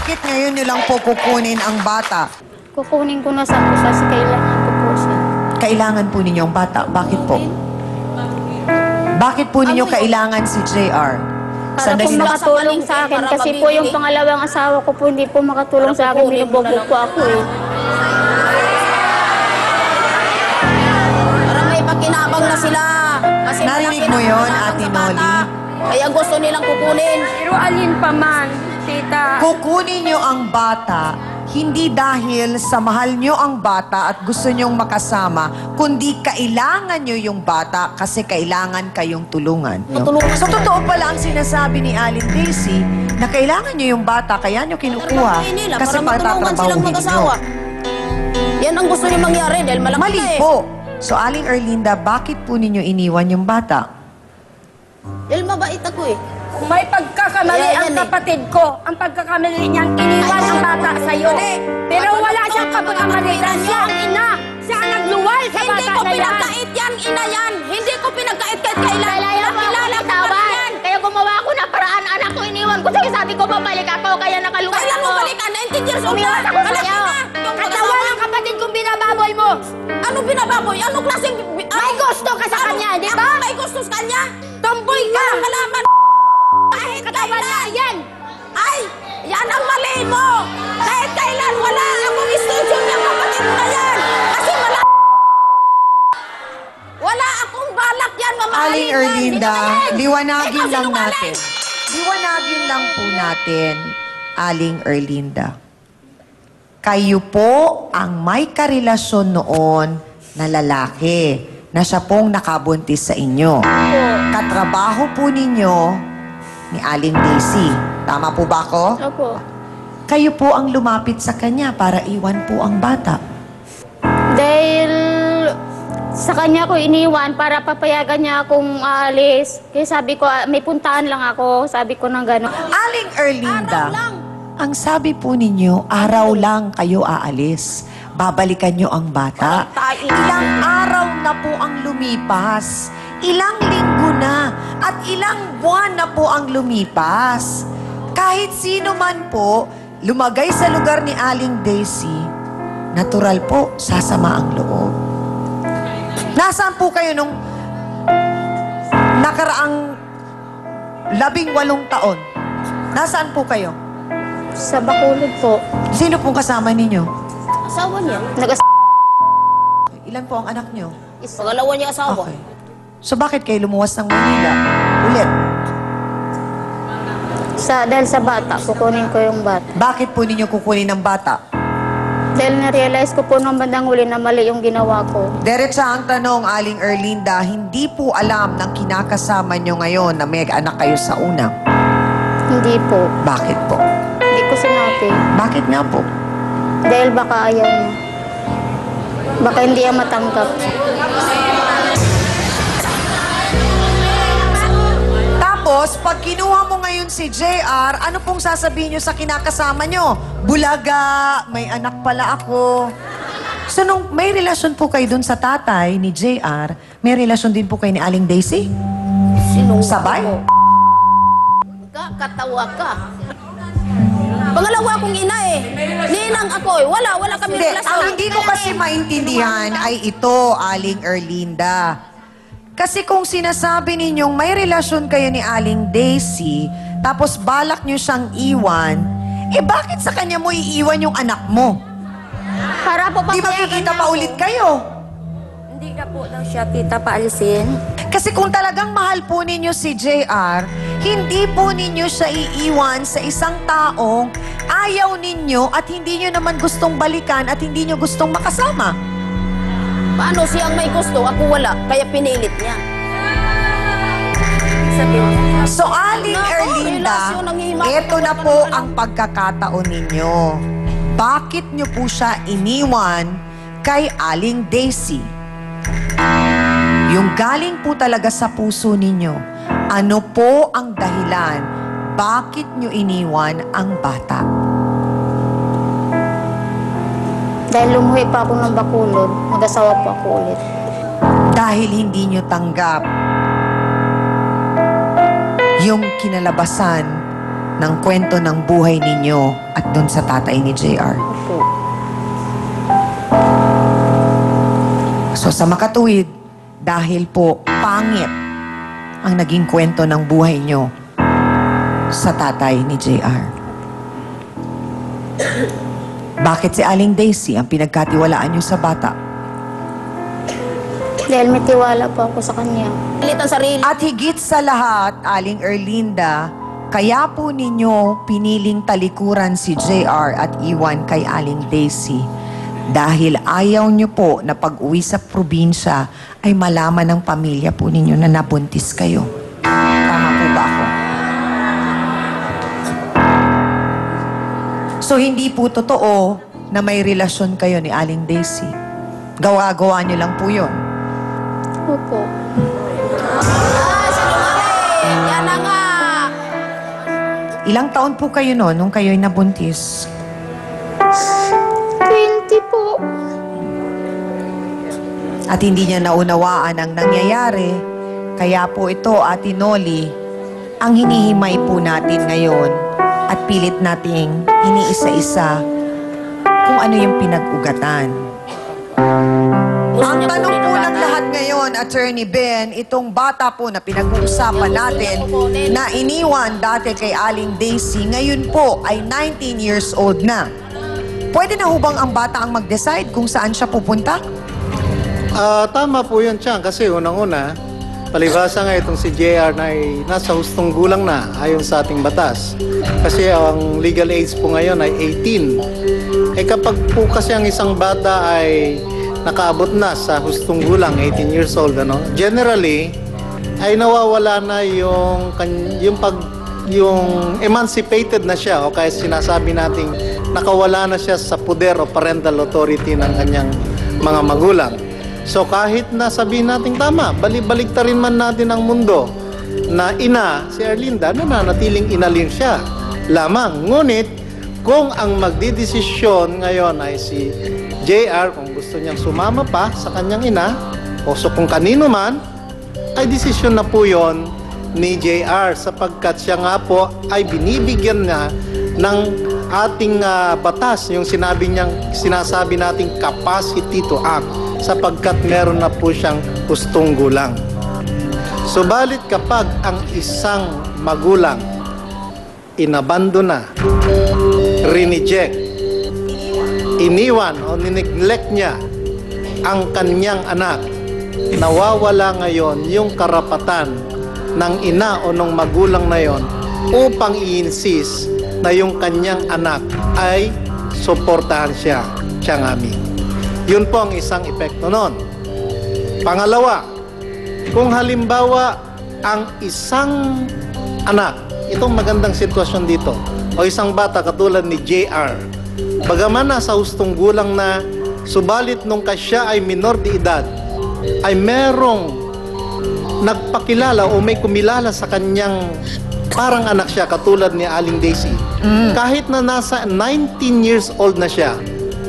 Bakit ngayon nyo lang po kukunin ang bata? Kukunin ko na sa po kasi kailangan ko po siya. Kailangan po ninyo ang bata. Bakit po? Bakit po ninyo kailangan si JR? Para po makatulong sa akin kasi po yung pangalawang asawa ko po hindi po makatulong sa akin. Binubugbog po ako eh. Para may pakinabang na sila. Kasi Narinig mo yon, Ate Noli? Kaya gusto nilang kukunin. Pero alin pa man, tita. Kukunin nyo ang bata, hindi dahil sa mahal nyo ang bata at gusto nyong makasama, kundi kailangan nyo yung bata kasi kailangan kayong tulungan. No? Tutulungan So, sila. totoo pala ang sinasabi ni Aling Daisy na kailangan nyo yung bata, kaya nyo kinukuha Nila, kasi para matulungan silang pagtatrabahuhin mag-asawa. nyo. Yan ang gusto niyo mangyari dahil malaki Mali na eh. po. So, Aling Erlinda, bakit po ninyo iniwan yung bata? Dahil mabait ako eh. May pagkakamali Ayan, ang yan eh. kapatid ko. Ang pagkakamali niyang iniwan ang bata sa'yo. Pero wala siyang pagkakamali. Siya ang ina. Siya ang nagluwal sa Hindi bata ko na yan. pinagkait yan, ina yan. Hindi ko pinagkait kahit kailan. Nakilala ko kami yan. Kaya gumawa ako ng paraan, anak ko iniwan ko. Sige, sabi ko babalik ako, kaya nakaluwas Kailan ako. mo balikan? 19 years old na. Umiwas ako Malaki sa'yo. na. Yung Katawan mag-asawa. ng kapatid kong binababoy mo. Anong binababoy? Anong klaseng... May gusto ka sa kanya, di ba? May gusto sa kanya? Tomboy ka. Walang kalaman. Kahit Katawan niya kailan. yan. Ay, yan ang mali mo. Kahit kailan wala akong extension ng kapatid mo na yan. Kasi wala akong balak yan, mamahalin Aling yan. Erlinda, Hindi na yan. liwanagin Ikaw lang sinungaling. natin. Liwanagin lang po natin, Aling Erlinda. Kayo po ang may karelasyon noon na lalaki na siya pong nakabuntis sa inyo. Katrabaho po ninyo ni Aling Daisy. Tama po ba ako? Opo. Kayo po ang lumapit sa kanya para iwan po ang bata. Dahil sa kanya ko iniwan para papayagan niya akong aalis. Kaya sabi ko, may puntahan lang ako. Sabi ko ng gano'n. Aling Erlinda, Araw lang. ang sabi po ninyo, araw lang kayo aalis. Babalikan nyo ang bata. Ilang araw na po ang lumipas. Ilang linggo na. At ilang buwan na po ang lumipas. Kahit sino man po, lumagay sa lugar ni Aling Daisy, natural po, sasama ang loob. Nasaan po kayo nung nakaraang 18 taon? Nasaan po kayo? Sa Bacolod po. Sino pong kasama ninyo? Asawa niya. Ilan po ang anak nyo? Pangalawa niya asawa. Okay. So bakit kayo lumuwas ng Manila? Ulit. Dahil sa bata, kukunin ko yung bata. Bakit po ninyo kukunin ng bata? Dahil na-realize ko po nung bandang huli na mali yung ginawa ko. Diretsa ang tanong, Aling Erlinda, hindi po alam ng kinakasama nyo ngayon na may anak kayo sa una. Hindi po. Bakit po? Hindi ko sinabi. Bakit nga po? Dahil baka ayaw niya. Baka hindi niya matanggap. Tapos, pag kinuha mo ngayon si JR, ano pong sasabihin nyo sa kinakasama nyo? Bulaga, may anak pala ako. So, nung may relasyon po kayo dun sa tatay ni JR, may relasyon din po kayo ni Aling Daisy? Sinungaling Sabay? mo. Katawa ka. Pangalawa kong ina eh. Ninang ako eh. Wala kami Hindi, relasyon. ang hindi ko kasi maintindihan ay ito, Aling Erlinda. Kasi kung sinasabi ninyong may relasyon kayo ni Aling Daisy, tapos balak nyo siyang iwan, eh bakit sa kanya mo iiwan yung anak mo? Para po Di ba papayagan kikita niya pa ako. ulit kayo? Hindi na po daw siya kita paalisin. Kasi kung talagang mahal po ninyo si JR, hindi po ninyo siya iiwan sa isang taong ayaw ninyo at hindi nyo naman gustong balikan at hindi nyo gustong makasama. Paano siyang may gusto? Ako wala. Kaya pinilit niya. So, Aling Nako, Erlinda, relasyon ang himas- eto na po ang pagkakataon ninyo. Bakit nyo po siya iniwan kay Aling Daisy? Yung galing po talaga sa puso ninyo, ano po ang dahilan bakit nyo iniwan ang bata? Dahil lumuhi pa ako ng Bacolod, mag-asawa po ako ulit. Dahil hindi nyo tanggap yung kinalabasan ng kwento ng buhay ninyo at dun sa tatay ni JR. Opo. So sa makatuwid, dahil po pangit ang naging kwento ng buhay nyo sa tatay ni JR. Bakit si Aling Daisy ang pinagkatiwalaan nyo sa bata? Dahil may tiwala po ako sa kanya. Pilit ang sarili. At higit sa lahat, Aling Erlinda, kaya po ninyo piniling talikuran si JR at iwan kay Aling Daisy dahil ayaw nyo po na pag-uwi sa probinsya ay malaman ng pamilya po ninyo na nabuntis kayo. Tama po ba ako? So hindi po totoo na may relasyon kayo ni Aling Daisy. Gawa-gawa nyo lang po yun. Opo. Sinungaling. Yan na nga. Ilang taon po kayo noon nung kayo'y nabuntis? 20 po. At hindi niya naunawaan ang nangyayari. Kaya po ito, Ate Noli, ang hinihimay po natin ngayon at pilit nating iniisa-isa kung ano yung pinag-ugatan. Ang tanong po ng lahat ngayon, Attorney Ben, itong bata po na pinag-uusapan natin na iniwan dati kay Aling Daisy, ngayon po ay 19 years old na. Pwede na hubang ang bata ang mag-decide kung saan siya pupunta? Tama po yun, Chang, kasi unang-una, palibhasa nga itong si JR na ay nasa hustong gulang na ayon sa ating batas. Kasi ang legal age po ngayon ay 18. Kapag po kasi ang isang bata ay nakaabot na sa hustong gulang, 18 years old, generally, ay nawawala na yung emancipated na siya o kaya sinasabi nating nakawala na siya sa poder o parental authority ng kanyang mga magulang. So kahit na sabihin natin tama, balik ta rin man natin ang mundo na ina, si Erlinda, nananatiling inalin siya lamang. Ngunit kung ang magdidesisyon ngayon ay si JR, kung gusto niyang sumama pa sa kanyang ina, o so kung kanino man, ay desisyon na po yon ni JR sapagkat siya nga po ay binibigyan na ng ating batas, yung sinasabi nating capacity to act sapagkat meron na po siyang hustong gulang. Subalit kapag ang isang magulang inabandona, rineject, iniwan o nineglect niya ang kanyang anak, nawawala ngayon yung karapatan ng ina o ng magulang na yon upang i-insist na yung kanyang anak ay suportahan siya, siyang amin. Yun po ang isang epekto nun. Pangalawa, kung halimbawa ang isang anak, itong magandang sitwasyon dito, o isang bata katulad ni JR, bagaman nasa hustong gulang na, subalit nung siya ay minor de edad, ay merong nagpakilala o may kumilala sa kanyang parang anak siya katulad ni Aling Daisy. Kahit na nasa 19 years old na siya,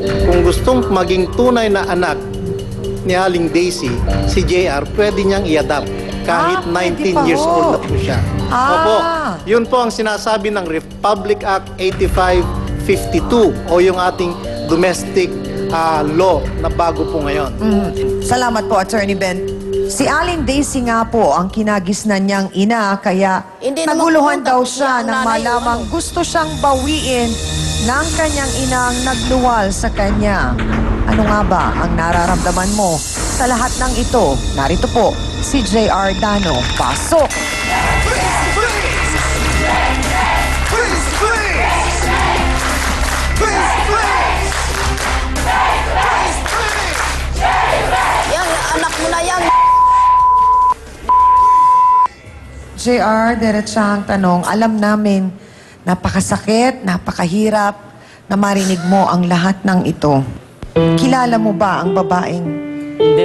kung gustong maging tunay na anak ni Aling Daisy, si JR, pwede niyang i-adapt kahit pwede 19 pa years ho. old na po siya. Opo, yun po ang sinasabi ng Republic Act 8552 o yung ating domestic law na bago po ngayon. Salamat po, Attorney Ben. Si Aling Daisy nga po ang kinagisnan niyang ina, kaya Hindi naman naguluhan pumunta daw po siya siya, nang nanay, malamang gusto siyang bawiin ng kanyang inang nagluwal sa kanya. Ano nga ba ang nararamdaman mo sa lahat ng ito? Narito po si J.R. Dano. Pasok! Yan, anak mo na yan. JR, diretsahang tanong. Alam namin, napakasakit, napakahirap na marinig mo ang lahat ng ito. Kilala mo ba ang babaeng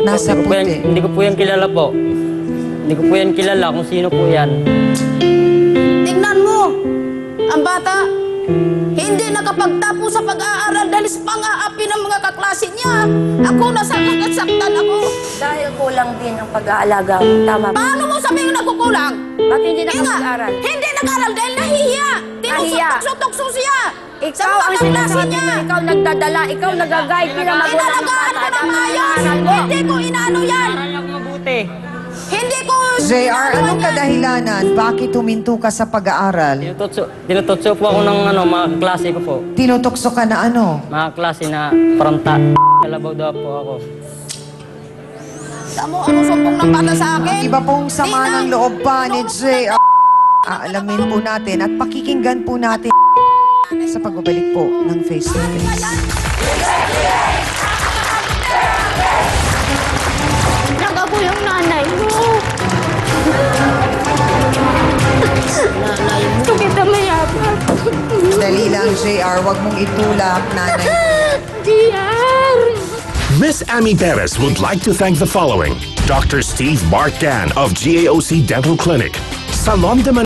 nasa puti? Hindi ko po yan kilala po. Hindi ko po yan kilala kung sino po yan. Tingnan mo, ang bata, hindi nakapagtapos sa pag-aaral dahil sa pang-aapi ng mga kaklase niya. Ako, nasaktan ako. Dahil kulang din ang pag-aalaga mo. Tama ba? Paano mo sabihin nagkukulang? Bakit hindi Nga, nakapag-aral? hindi nag-aral dahil nahihiya. nakahiya. Tukso siya. Ikaw ang sinasabi mo, ikaw nagdadala, ikaw nagagay bilang magulang ng Inalagaan bata. ko ng Dapat maayos. inaaral mo. Hindi ko inaano yan. Aral ako mabuti. Hindi ko... JR, anong kadahilanan? Bakit huminto ka sa pag-aaral? Tinututso po ako ng mga klase ko po. Tinutokso ka na ano? Mga klase na fronta. Kalabaw daw po ako. Tamo, ano sumpong ng bata sa akin? Iba pong sama Tina, ng loob pa ni JR. Aalamin po natin at pakikinggan po natin sa pagbabalik po ng Face to Face. Naga po yung nanay mo. Ito kita mayabang. Dali lang, JR. Huwag mong itulak, nanay. JR! Miss Amy Perez would like to thank the following: Dr. Steve Mark Gan of GAOC Dental Clinic, Salon de